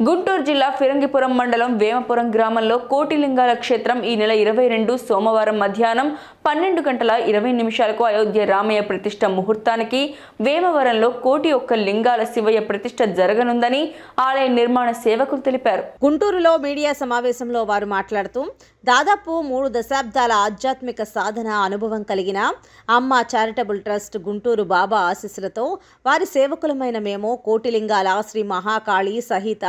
గుంటూరు జిల్లా ఫిరంగిపురం మండలం వేమపురం గ్రామంలో కోటిలింగాల క్షేత్రం ఈ నెల 22 సోమవారం మధ్యాహ్నం 12:20 అయోధ్య రామయ్య ప్రతిష్ఠ ముహూర్తానికి వేమవరంలో 1 లింగాల శివయ్య ప్రతిష్ఠ జరగనుందని ఆలయ నిర్మాణ సేవకులు తెలిపారు. గుంటూరులో మీడియా సమావేశంలో వారు మాట్లాడుతూ దాదాపు 3 దశాబ్దాల ఆధ్యాత్మిక సాధన అనుభవం కలిగిన అమ్మ చారిటబుల్ ట్రస్ట్ గుంటూరు బాబా ఆశీస్సులతో వారి సేవకులమైన మేము కోటిలింగాల శ్రీ మహాకాళి సహిత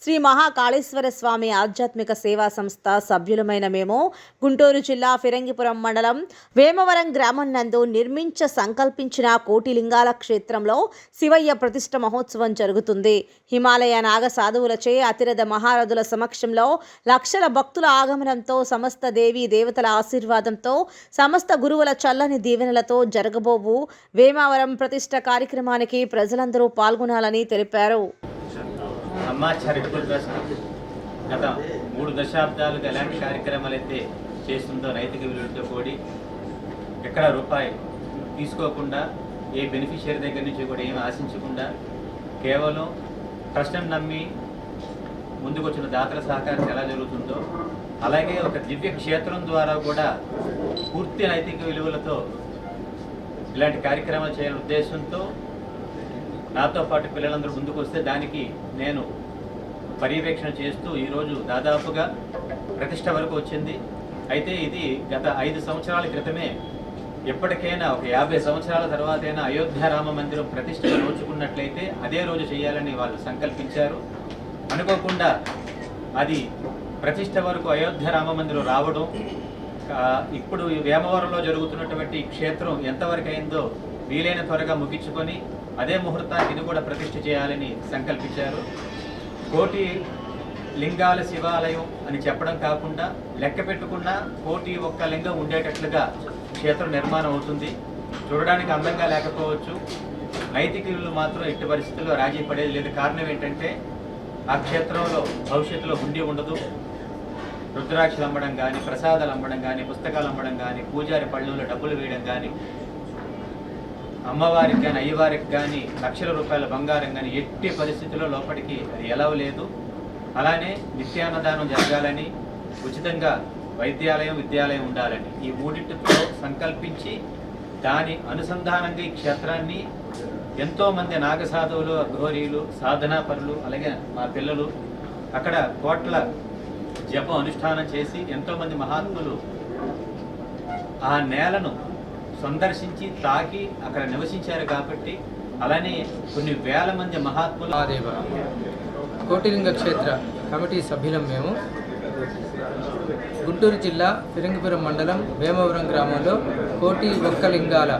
శ్రీ మహాకాళేశ్వర స్వామి ఆధ్యాత్మిక సేవా సంస్థ సభ్యులమైన మేము గుంటూరు జిల్లా ఫిరంగిపురం మండలం వేమవరం గ్రామం నందు సంకల్పించిన కోటిలింగాల క్షేత్రంలో శివయ్య ప్రతిష్ఠ మహోత్సవం జరుగుతుంది. హిమాలయ నాగ సాధువులచే అతిరథ మహారథుల సమక్షంలో లక్షల భక్తుల ఆగమనంతో సమస్త దేవీ దేవతల ఆశీర్వాదంతో సమస్త గురువుల చల్లని దీవెనలతో జరగబోవు వేమవరం ప్రతిష్ఠ కార్యక్రమానికి ప్రజలందరూ పాల్గొనాలని తెలిపారు. అమ్మా చారిటబుల్ ట్రస్ట్ గత 3 దశాబ్దాలుగా ఎలాంటి కార్యక్రమాలు అయితే చేస్తుందో నైతిక విలువలతో కూడి ఎక్కడ రూపాయి తీసుకోకుండా ఏ బెనిఫిషియరీ దగ్గర నుంచి కూడా ఏమి ఆశించకుండా కేవలం ట్రస్ట్ని నమ్మి ముందుకు వచ్చిన దాతల సహకారం ఎలా జరుగుతుందో అలాగే ఒక దివ్య క్షేత్రం ద్వారా కూడా పూర్తి నైతిక విలువలతో ఇలాంటి కార్యక్రమాలు చేయాలనే ఉద్దేశంతో నాతో పాటు పిల్లలందరూ ముందుకు వస్తే దానికి నేను పర్యవేక్షణ చేస్తూ ఈరోజు దాదాపుగా ప్రతిష్ట వరకు వచ్చింది. అయితే ఇది గత 5 సంవత్సరాల క్రితమే ఎప్పటికైనా ఒక 50 సంవత్సరాల తర్వాతైనా అయోధ్య రామ మందిరం ప్రతిష్ట నోచుకున్నట్లయితే అదే రోజు చేయాలని వాళ్ళు సంకల్పించారు. అనుకోకుండా అది ప్రతిష్ట వరకు అయోధ్య రామ మందిరం రావడం, ఇప్పుడు వేమవరంలో జరుగుతున్నటువంటి క్షేత్రం ఎంతవరకు అయిందో వీలైన త్వరగా ముగించుకొని అదే ముహూర్తానికి ఇది కూడా ప్రతిష్ఠ చేయాలని సంకల్పించారు. 1 లింగాల శివాలయం అని చెప్పడం కాకుండా లెక్క పెట్టుకున్న 1 లింగం ఉండేటట్లుగా క్షేత్రం నిర్మాణం అవుతుంది. చూడడానికి అందంగా లేకపోవచ్చు, నైతిక విలువలు మాత్రం ఎట్టి పరిస్థితుల్లో రాజీ పడేది లేదు. కారణం ఏంటంటే ఆ క్షేత్రంలో భవిష్యత్తులో హుండీ ఉండదు. రుద్రాక్షలు అమ్మడం కానీ, ప్రసాదాలు అమ్మడం కానీ, పుస్తకాలు అమ్మడం కానీ, పూజారి పళ్ళులో డబ్బులు వేయడం కానీ, అమ్మవారికి కానీ అయ్యవారికి కానీ లక్షల రూపాయల బంగారం కానీ ఎట్టి పరిస్థితుల్లో లోపలికి అది ఎలా లేదు. అలానే నిత్యాన్నదానం జరగాలని, ఉచితంగా వైద్యాలయం విద్యాలయం ఉండాలని ఈ 3టితో సంకల్పించి దాని అనుసంధానంగా ఈ క్షేత్రాన్ని ఎంతోమంది నాగసాధువులు, అఘోరీలు, సాధనాపరులు, అలాగే మా పిల్లలు అక్కడ కోట్ల జపం అనుష్ఠానం చేసి ఎంతోమంది మహాత్ములు ఆ నేలను సందర్శించి తాకి అక్కడ నివసించారు. కాబట్టి అలానే కొన్ని వేల మంది మహాత్ములు కోటిలింగ క్షేత్ర కమిటీ సభ్యులం మేము గుంటూరు జిల్లా ఫిరంగిపురం మండలం వేమవరం గ్రామంలో 1 లింగాల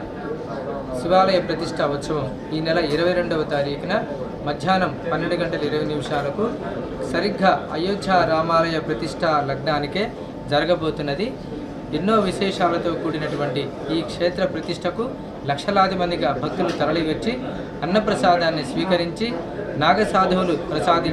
శివాలయ ప్రతిష్ఠా ఉత్సవం ఈ నెల 22వ తారీఖున మధ్యాహ్నం 12:20 సరిగ్గా అయోధ్య రామాలయ ప్రతిష్ఠా లగ్నానికే జరగబోతున్నది. ఎన్నో విశేషాలతో కూడినటువంటి ఈ క్షేత్ర ప్రతిష్టకు లక్షలాది మందిగా భక్తులు తరలివచ్చి అన్నప్రసాదాన్ని స్వీకరించి నాగసాధువులు ప్రసాదించి